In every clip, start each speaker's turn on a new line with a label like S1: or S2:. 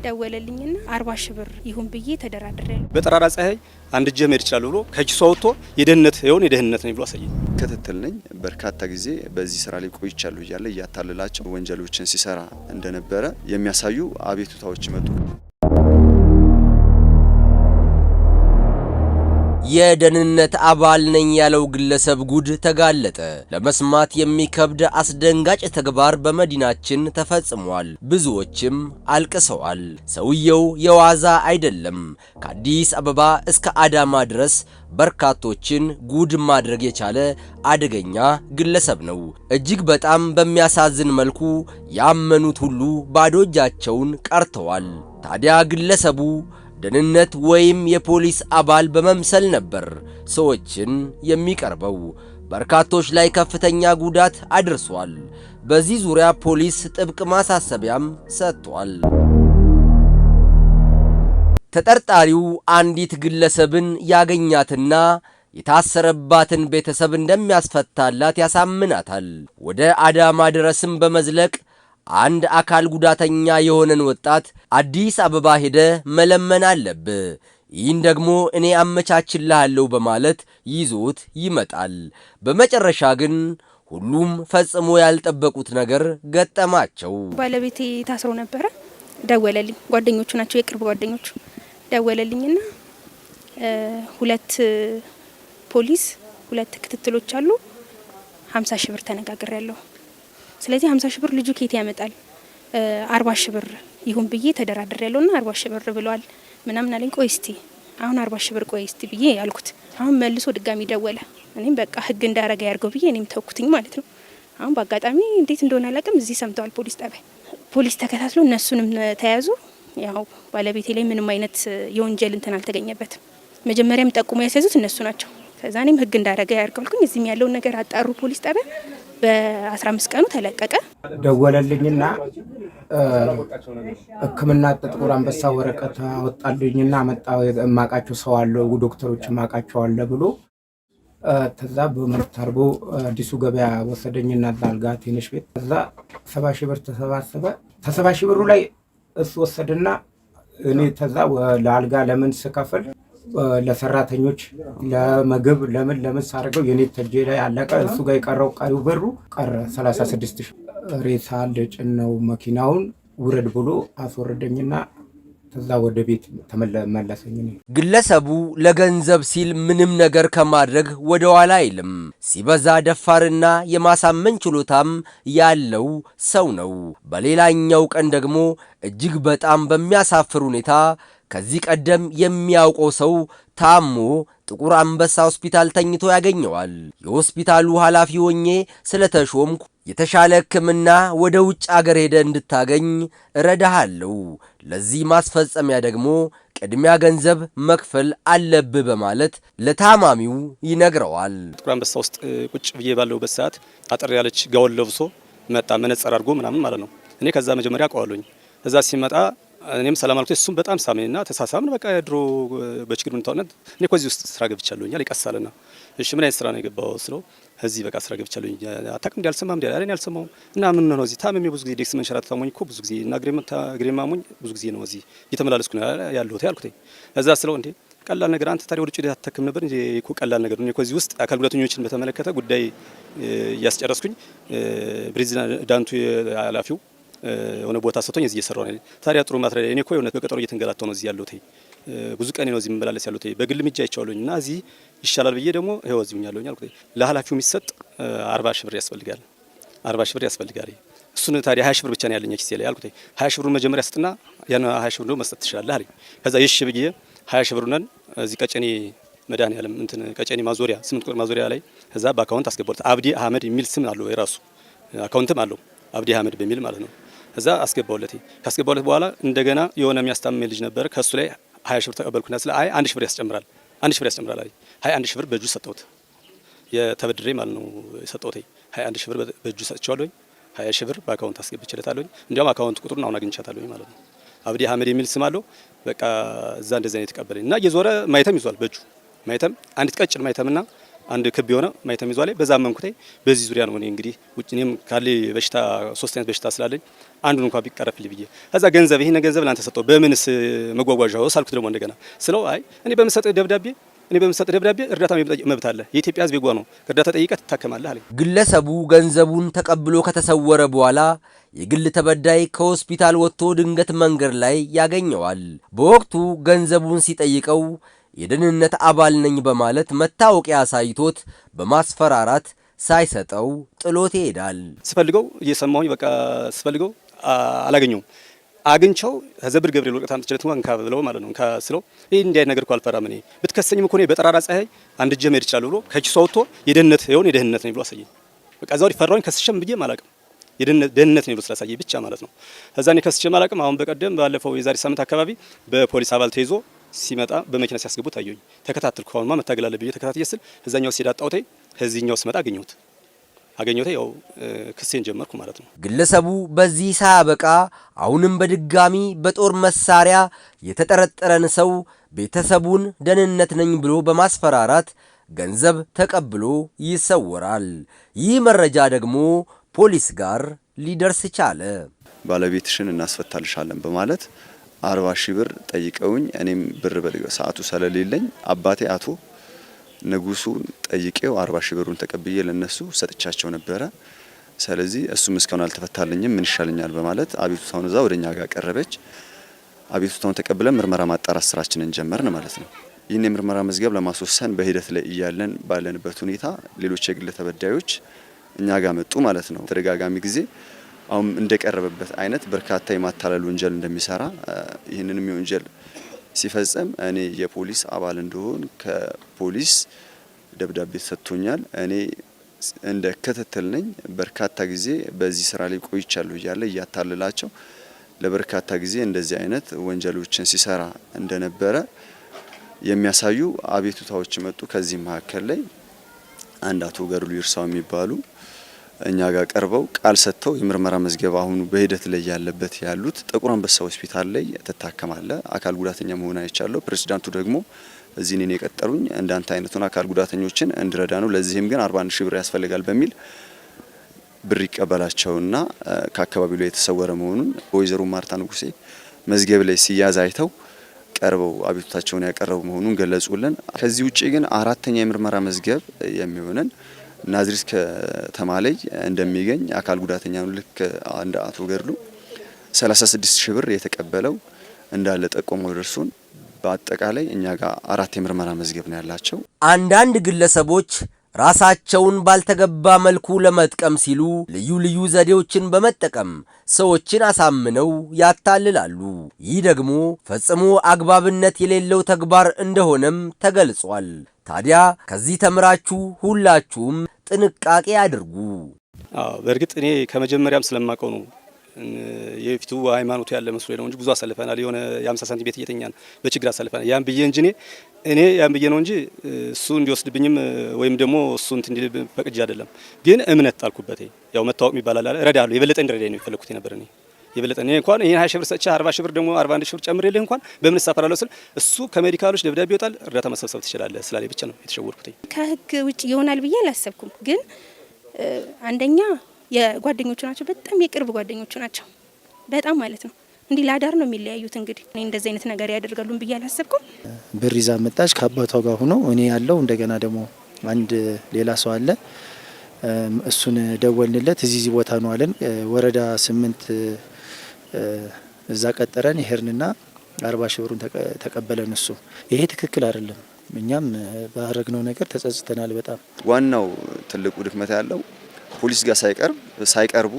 S1: ደወለልኝና 40 ሺህ ብር ይሁን ብዬ ተደራድሬያለሁ።
S2: በጠራራ ፀሐይ አንድ እጄ መሄድ ይችላል ብሎ ከኪሱ አውጥቶ የደህንነት ነኝ ብሎ አሳየኝ።
S3: ክትትል ነኝ በርካታ ጊዜ በዚህ ስራ ላይ ቆይቻለሁ እያለ እያታለላቸው ወንጀሎችን ሲሰራ እንደነበረ የሚያሳዩ አቤቱታዎች መጡ።
S4: የደህንነት አባል ነኝ ያለው ግለሰብ ጉድ ተጋለጠ። ለመስማት የሚከብድ አስደንጋጭ ተግባር በመዲናችን ተፈጽሟል። ብዙዎችም አልቅሰዋል። ሰውየው የዋዛ አይደለም። ከአዲስ አበባ እስከ አዳማ ድረስ በርካቶችን ጉድ ማድረግ የቻለ አደገኛ ግለሰብ ነው። እጅግ በጣም በሚያሳዝን መልኩ ያመኑት ሁሉ ባዶ እጃቸውን ቀርተዋል። ታዲያ ግለሰቡ ደህንነት ወይም የፖሊስ አባል በመምሰል ነበር ሰዎችን የሚቀርበው። በርካቶች ላይ ከፍተኛ ጉዳት አድርሷል። በዚህ ዙሪያ ፖሊስ ጥብቅ ማሳሰቢያም ሰጥቷል። ተጠርጣሪው አንዲት ግለሰብን ያገኛትና የታሰረባትን ቤተሰብ እንደሚያስፈታላት ያሳምናታል። ወደ አዳማ ድረስም በመዝለቅ አንድ አካል ጉዳተኛ የሆነን ወጣት አዲስ አበባ ሄደ መለመን አለብህ፣ ይህን ደግሞ እኔ አመቻችልሃለሁ በማለት ይዞት ይመጣል። በመጨረሻ ግን ሁሉም ፈጽሞ ያልጠበቁት ነገር ገጠማቸው።
S1: ባለቤቴ ታስሮ ነበረ። ደወለልኝ። ጓደኞቹ ናቸው፣ የቅርብ ጓደኞቹ። ደወለልኝና 2 ፖሊስ 2 ክትትሎች አሉ፣ 50 ሺህ ብር ተነጋግሬያለሁ። ስለዚህ 50 ሺህ ብር ልጁ ኬት ያመጣል? 40 ሺህ ብር ይሁን ብዬ ተደራድሬያለሁና 40 ሺህ ብር ብለዋል ምናምን አለኝ። ቆይ እስቲ አሁን 40 ሺህ ብር ቆይ እስቲ ብዬ ያልኩት። አሁን መልሶ ድጋሚ ደወለ። እኔም በቃ ህግ እንዳረጋ ያርገው ብዬ እኔም ተውኩትኝ ማለት ነው። አሁን በአጋጣሚ እንዴት እንደሆነ አላውቅም፣ እዚህ ሰምተዋል ፖሊስ ጣቢያ። ፖሊስ ተከታትሎ እነሱንም ተያዙ። ያው ባለቤቴ ላይ ምንም አይነት የወንጀል እንትን አልተገኘበትም። መጀመሪያም ጠቁሞ ያስያዙት እነሱ ናቸው። ከዛ እኔም ህግ እንዳረጋ ያርገውልኩኝ። እዚህም ያለውን ነገር አጣሩ ፖሊስ ጣቢያ። በ15 ቀኑ ተለቀቀ።
S5: ደወለልኝና ሕክምና ጥቁር አንበሳ ወረቀት አወጣልኝና አመጣው። የማቃቸው ሰው አለ ዶክተሮች ማቃቸው አለ ብሎ ተዛ በመርታርቦ አዲሱ ገበያ ወሰደኝና ዛልጋ ትንሽ ቤት ተዛ 70 ሺህ ብር ተሰባሰበ። 70 ሺህ ብሩ ላይ እሱ ወሰደና እኔ ተዛ ለአልጋ ለምን ስከፍል ለሰራተኞች ለምግብ ለምን ሳረገው የኔ ተጄ ላይ አለቀ። እሱ ጋር የቀረው ቀሪው ብሩ ቀረ 36 ሺህ። ሬሳ ልጭነው መኪናውን ውረድ ብሎ አስወረደኝና ተዛ ወደ ቤት ተመለሰኝ።
S4: ግለሰቡ ለገንዘብ ሲል ምንም ነገር ከማድረግ ወደ ኋላ አይልም። ሲበዛ ደፋርና የማሳመን ችሎታም ያለው ሰው ነው። በሌላኛው ቀን ደግሞ እጅግ በጣም በሚያሳፍር ሁኔታ ከዚህ ቀደም የሚያውቀው ሰው ታሞ ጥቁር አንበሳ ሆስፒታል ተኝቶ ያገኘዋል። የሆስፒታሉ ኃላፊ ሆኜ ስለተሾምኩ የተሻለ ሕክምና ወደ ውጭ አገር ሄደ እንድታገኝ እረዳሃለሁ፣ ለዚህ ማስፈጸሚያ ደግሞ ቅድሚያ ገንዘብ መክፈል አለብህ በማለት ለታማሚው ይነግረዋል።
S2: ጥቁር አንበሳ ውስጥ ቁጭ ብዬ ባለውበት ሰዓት አጥር ያለች ጋውን ለብሶ መጣ፣ መነጽር አድርጎ ምናምን ማለት ነው። እኔ ከዛ መጀመሪያ አውቀዋለሁኝ። እዛ ሲመጣ እኔም ሰላም አልኩት። እሱም በጣም ሳመኝና ተሳሳምን። በቃ ድሮ በችግር ምንታውነት እኔ ከዚህ ውስጥ ስራ ገብቻለሁኛል ይቀሳልና፣ እሺ ምን አይነት ስራ ነው የገባው ስለው እዚህ በቃ ስራ ገብቻለሁኝ። አታውቅም እንዴ አልሰማም እንዴ አለኝ። አልሰማሁም። እና ምን ነው እዚህ ታመሜ ብዙ ጊዜ ዴክስ መንሸራተት ታሞኝ እኮ ብዙ ጊዜ እና እግሬ ማሞኝ ብዙ ጊዜ ነው እዚህ እየተመላለስኩ ነው ያለሁት ያልኩት። እዛ ስለው እንዴ ቀላል ነገር አንተ ታዲያ ወደ ጭዴ አትተክም ነበር እንዴ? እኮ ቀላል ነገር ነው። ከዚህ ውስጥ አካል ጉዳተኞችን በተመለከተ ጉዳይ እያስጨረስኩኝ ፕሬዚዳንቱ ኃላፊው የሆነ ቦታ ሰጥቶኝ እዚህ እየሰራው ነው። ታዲያ ጥሩ ማትሪያ እኔ እኮ የሆነ በቀጠሮ እየተንገላታው ነው እዚህ ያለሁት። ብዙ ቀን ነው እዚህ መመላለስ ያለሁት። በግል ምጃ አይቻለሁኝ እና እዚህ ይሻላል ብዬ ደግሞ ይሄው እዚህ ሆኛለሁኝ አልኩት። ለኃላፊው የሚሰጥ 40 ሺህ ብር ያስፈልጋል። 40 ሺህ ብር ያስፈልጋል። እሱን ታዲያ 20 ሺህ ብር ብቻ ነው ያለኝ ኪሴ ላይ አልኩት። 20 ሺህ ብሩን መጀመሪያ ስጥና ያን 20 ሺህ ብር ነው መስጠት ትችላለህ አለኝ። ከዛ እሺ ብዬ 20 ሺህ ብሩን እዚህ ቀጨኔ መድኃኒዓለም እንትን ቀጨኔ ማዞሪያ 8 ቁጥር ማዞሪያ ላይ ከዛ በአካውንት አስገባሁት። አብዲ አህመድ የሚል ስም አለው የራሱ አካውንትም አለው አብዲ አህመድ በሚል ማለት ነው። እዛ አስገባውለት። ካስገባውለት በኋላ እንደገና የሆነ የሚያስታምም ልጅ ነበር። ከሱ ላይ 20 ሺህ ብር ተቀበልኩና ስለ 1 ሺህ ብር ያስጨምራል 1 ሺህ ብር ያስጨምራል አለኝ። 21 ሺህ ብር በእጁ ሰጠሁት። የተበድሬ ማለት ነው የሰጠሁት 21 ሺህ ብር በእጁ ሰጥቼዋለሁኝ። 20 ሺህ ብር በአካውንት አስገብቼለታለሁኝ። እንዲያውም አካውንት ቁጥሩን አሁን አግኝቻታለሁኝ ማለት ነው። አብዲ አህመድ የሚል ስም አለው። በቃ እዛ እንደዛ ነው የተቀበለኝ እና እየዞረ ማይተም ይዟል በእጁ ማይተም፣ አንዲት ቀጭን ማይተምና አንድ ክብ የሆነ ማይተም ይዟል። በዛ መንኩቴ በዚህ ዙሪያ ነው እኔ እንግዲህ ውጭ እኔም ካለ በሽታ 3 አይነት በሽታ ስላለኝ አንዱን እንኳን ቢቀረፍልኝ ብዬ ከዛ ገንዘብ ይሄን ገንዘብ ላንተ ሰጠው በምንስ መጓጓዣው ሳልኩት ደግሞ እንደገና ስለው አይ እኔ በምሰጠው ደብዳቤ እርዳታ መብት አለ የኢትዮጵያ ሕዝብ ይጓ ነው እርዳታ ጠይቀህ ትታከማለህ አለኝ።
S4: ግለሰቡ ገንዘቡን ተቀብሎ ከተሰወረ በኋላ የግል ተበዳይ ከሆስፒታል ወጥቶ ድንገት መንገድ ላይ ያገኘዋል። በወቅቱ ገንዘቡን ሲጠይቀው የደህንነት አባል ነኝ በማለት መታወቂያ አሳይቶት በማስፈራራት ሳይሰጠው ጥሎት ይሄዳል።
S2: ስፈልገው እየሰማሁኝ በቃ ስፈልገው አላገኘውም። አግኝቸው ከዘብር ገብርኤል ወርቀት አምጥቼለት እንኳን ካብለው ማለት ነው ካስለው ይሄ እንዲህ አይነት ነገር እኮ አልፈራም እኔ ብትከሰኝም እኮ ነው በጠራራ ፀሐይ አንድ እጄ መሄድ ይችላል ብሎ ከኪሱ አውጥቶ የደህንነት ነኝ ብሎ አሳየኝ። በቃ እዛው ፈራውኝ ከስሸም ብዬ ማላቅም ደህንነት ነው ብሎ ስላሳየኝ ብቻ ማለት ነው። ከዛ እኔ ከስቼ ማላቅም አሁን በቀደም ባለፈው የዛሬ ሳምንት አካባቢ በፖሊስ አባል ተይዞ ሲመጣ በመኪና ሲያስገቡት አየሁኝ። ተከታተልኩ። አሁንማ መታገል አለብኝ ተከታተየ ስል እዛኛው ሲሄድ አጣውቴ ከዚህኛው ስመጣ አገኘሁት ያው ክሴን ጀመርኩ ማለት ነው።
S4: ግለሰቡ በዚህ ሳያበቃ አሁንም በድጋሚ በጦር መሳሪያ የተጠረጠረን ሰው ቤተሰቡን ደህንነት ነኝ ብሎ በማስፈራራት ገንዘብ ተቀብሎ ይሰወራል። ይህ መረጃ ደግሞ ፖሊስ ጋር ሊደርስ ቻለ።
S3: ባለቤትሽን እናስፈታልሻለን በማለት 40 ሺህ ብር ጠይቀውኝ እኔም ብር በሰዓቱ ስለሌለኝ አባቴ አቶ ንጉሱን ጠይቄው 40 ሺህ ብሩን ተቀብዬ ለነሱ ሰጥቻቸው ነበረ። ስለዚህ እሱም እስካሁን አልተፈታልኝም ምን ይሻለኛል በማለት አቤቱታውን እዛ ወደኛ ጋር ቀረበች። አቤቱታውን ተቀብለን ምርመራ ማጣራት ስራችንን ጀመርን ማለት ነው። ይህን የምርመራ መዝገብ ለማስወሰን በሂደት ላይ እያለን ባለንበት ሁኔታ ሌሎች የግል ተበዳዮች እኛ ጋር መጡ ማለት ነው። ተደጋጋሚ ጊዜ አሁን እንደቀረበበት አይነት በርካታ የማታለል ወንጀል እንደሚሰራ ይህንንም የወንጀል ሲፈጸም እኔ የፖሊስ አባል እንደሆን ከፖሊስ ደብዳቤ ተሰጥቶኛል። እኔ እንደ ክትትል ነኝ። በርካታ ጊዜ በዚህ ስራ ላይ ቆይቻለሁ እያለ እያታለላቸው ለበርካታ ጊዜ እንደዚህ አይነት ወንጀሎችን ሲሰራ እንደነበረ የሚያሳዩ አቤቱታዎች መጡ። ከዚህ መካከል ላይ አንድ አቶ ገርሉ ይርሳው የሚባሉ እኛ ጋር ቀርበው ቃል ሰጥተው የምርመራ መዝገብ አሁን በሂደት ላይ ያለበት ያሉት ጥቁር አንበሳ ሆስፒታል ላይ ተታከማለ አካል ጉዳተኛ መሆን አይቻለሁ። ፕሬዝዳንቱ ደግሞ እዚህ እኔን የቀጠሩኝ እንዳንተ አይነቱን አካል ጉዳተኞችን እንድረዳ ነው። ለዚህም ግን 41 ሺህ ብር ያስፈልጋል በሚል ብር ይቀበላቸውና ከአካባቢው ላይ የተሰወረ መሆኑን ወይዘሮ ማርታ ንጉሴ መዝገብ ላይ ሲያዝ አይተው ቀርበው አቤቱታቸውን ያቀረቡ መሆኑን ገለጹልን። ከዚህ ውጪ ግን አራተኛ የምርመራ መዝገብ የሚሆነን ናዝሪት ከተማ ላይ እንደሚገኝ አካል ጉዳተኛ ነው ልክ አንድ አቶ ገርሉ 36 ሺህ ብር የተቀበለው እንዳለ ጠቆመው ደርሶን በአጠቃላይ እኛ ጋር 4 የምርመራ መዝገብ ነው ያላቸው።
S4: አንዳንድ ግለሰቦች ራሳቸውን ባልተገባ መልኩ ለመጥቀም ሲሉ ልዩ ዘዴዎችን በመጠቀም ሰዎችን አሳምነው ያታልላሉ። ይህ ደግሞ ፈጽሞ አግባብነት የሌለው ተግባር እንደሆነም ተገልጿል። ታዲያ ከዚህ ተምራችሁ ሁላችሁም ጥንቃቄ አድርጉ።
S2: በእርግጥ እኔ ከመጀመሪያም ስለማቀው ነው የፊቱ ሃይማኖቱ ያለ መስሎ ነው እንጂ ብዙ አሳልፈናል። የሆነ የ50 ሳንቲም ቤት እየተኛን በችግር አሳልፈናል። ያን ብዬ እንጂ እኔ ያን ብዬ ነው እንጂ እሱ እንዲወስድብኝም ወይም ደግሞ እሱ እንት እንዲል ፈቅጄ አይደለም። ግን እምነት ጣልኩበት። ያው መታወቅ የሚባል አለ እረዳለሁ። የበለጠ እንድረዳኝ ነው የፈለኩት ነበር። የበለጠ እኔ እንኳን ይሄን 20 ሺህ ብር ሰጥቼ 40 ሺህ ብር ደግሞ 41 ሺህ ብር ጨምሬልህ እንኳን በምን ሳፈራለሁ ስል እሱ ከሜዲካሎች ደብዳቤ ይወጣል እርዳታ መሰብሰብ ትችላለህ ስላለኝ ብቻ ነው የተሸወርኩት።
S1: ከህግ ውጭ ይሆናል ብዬ አላሰብኩም። ግን አንደኛ የጓደኞቹ ናቸው፣ በጣም የቅርብ ጓደኞቹ ናቸው። በጣም ማለት ነው እንዲህ ላዳር ነው የሚለያዩት። እንግዲህ እኔ እንደዚህ አይነት ነገር ያደርጋሉን ብዬ አላሰብኩም።
S6: ብር ይዛ መጣች ከአባቷ ጋር ሆኖ እኔ ያለው እንደገና ደግሞ አንድ ሌላ ሰው አለ። እሱን ደወልንለት። እዚህ ቦታ ነው አለን። ወረዳ 8 እዛ ቀጠረን። ይሄርንና 40 ሺህ ብሩን ተቀበለን። እሱ ይሄ ትክክል አይደለም። እኛም ባረግነው ነገር ተጸጽተናል በጣም።
S3: ዋናው ትልቁ ድክመት ያለው ፖሊስ ጋር ሳይቀርቡ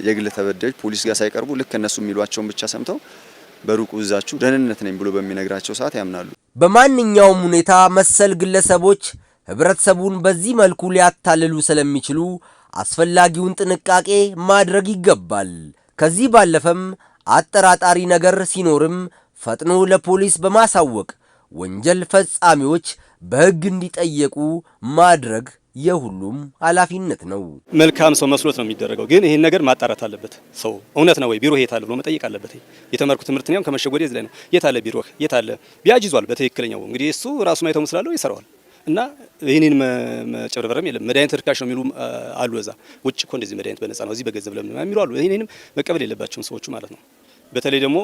S3: የግል ተበዳዮች ፖሊስ ጋር ሳይቀርቡ ልክ እነሱ የሚሏቸውን ብቻ ሰምተው በሩቁ እዛችሁ ደህንነት ነኝ ብሎ በሚነግራቸው ሰዓት ያምናሉ።
S4: በማንኛውም ሁኔታ መሰል ግለሰቦች ህብረተሰቡን በዚህ መልኩ ሊያታልሉ ስለሚችሉ አስፈላጊውን ጥንቃቄ ማድረግ ይገባል። ከዚህ ባለፈም አጠራጣሪ ነገር ሲኖርም ፈጥኖ ለፖሊስ በማሳወቅ ወንጀል ፈጻሚዎች በህግ እንዲጠየቁ ማድረግ የሁሉም ኃላፊነት ነው።
S2: መልካም ሰው መስሎት ነው የሚደረገው። ግን ይሄን ነገር ማጣራት አለበት። ሰው እውነት ነው ወይ ቢሮ የት አለ ብሎ መጠየቅ አለበት። የተማርኩት ትምህርት ነው ከመሸጎዴ እዚህ ላይ ነው። የት አለ ቢሮ የት አለ ቢያጅዟል በትክክለኛው እንግዲህ እሱ ራሱ ማይተው ስላለው ይሰራዋል። እና ይህንን መጨበረብረም የለም። መድኃኒት ርካሽ ነው የሚሉ አሉ። እዛ ውጭ እኮ እንደዚህ መድኃኒት በነፃ ነው እዚህ በገንዘብ ለምን የሚሉ አሉ። ይህንንም መቀበል የለባቸውም ሰዎቹ ማለት ነው። በተለይ ደግሞ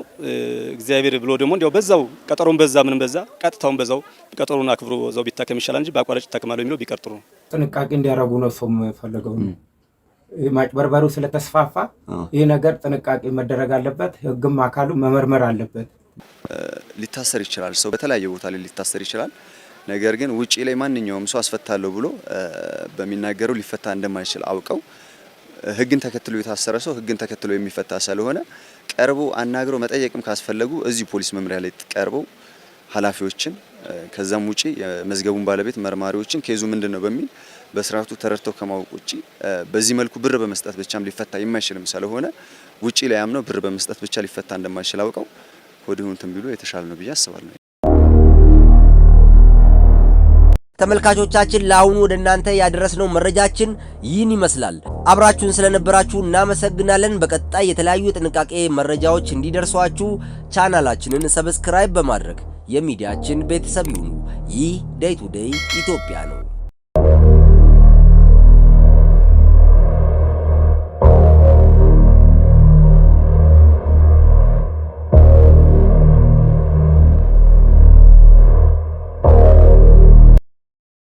S2: እግዚአብሔር ብሎ ደግሞ እንዲያው በዛው ቀጠሮን በዛ ምንም በዛ ቀጥታውን በዛው ቀጠሮን አክብሮ በዛው ቢታከም ይሻላል እንጂ በአቋራጭ ይታከማል የሚለው ቢቀርጥሩ ነው።
S5: ጥንቃቄ እንዲያደርጉ ነው ሰው የፈለገው። ማጭበርበሩ ስለተስፋፋ ይህ ነገር ጥንቃቄ መደረግ አለበት። ህግም አካሉ መመርመር አለበት።
S3: ሊታሰር ይችላል፣ ሰው በተለያየ ቦታ ላይ ሊታሰር ይችላል። ነገር ግን ውጪ ላይ ማንኛውም ሰው አስፈታለሁ ብሎ በሚናገረው ሊፈታ እንደማይችል አውቀው ህግን ተከትሎ የታሰረ ሰው ህግን ተከትሎ የሚፈታ ስለሆነ ቀርቦ አናግረው መጠየቅም ካስፈለጉ እዚህ ፖሊስ መምሪያ ላይ ቀርበው ኃላፊዎችን ከዛም ውጪ የመዝገቡን ባለቤት መርማሪዎችን ኬዙ ምንድነው በሚል በስርዓቱ ተረድተው ከማወቅ ውጪ በዚህ መልኩ ብር በመስጠት ብቻም ሊፈታ የማይችልም ስለሆነ ውጪ ላይ አምነው ብር በመስጠት ብቻ ሊፈታ እንደማይችል አውቀው ወዲሁን ተንቢሉ የተሻለ ነው ብዬ አስባለሁ።
S4: ተመልካቾቻችን ለአሁኑ ወደ እናንተ ያደረስነው መረጃችን ይህን ይመስላል። አብራችሁን ስለነበራችሁ እናመሰግናለን። በቀጣይ የተለያዩ የጥንቃቄ መረጃዎች እንዲደርሷችሁ ቻናላችንን ሰብስክራይብ በማድረግ የሚዲያችን ቤተሰብ ይሁኑ። ይህ ዴይ ቱ ዴይ ኢትዮጵያ ነው።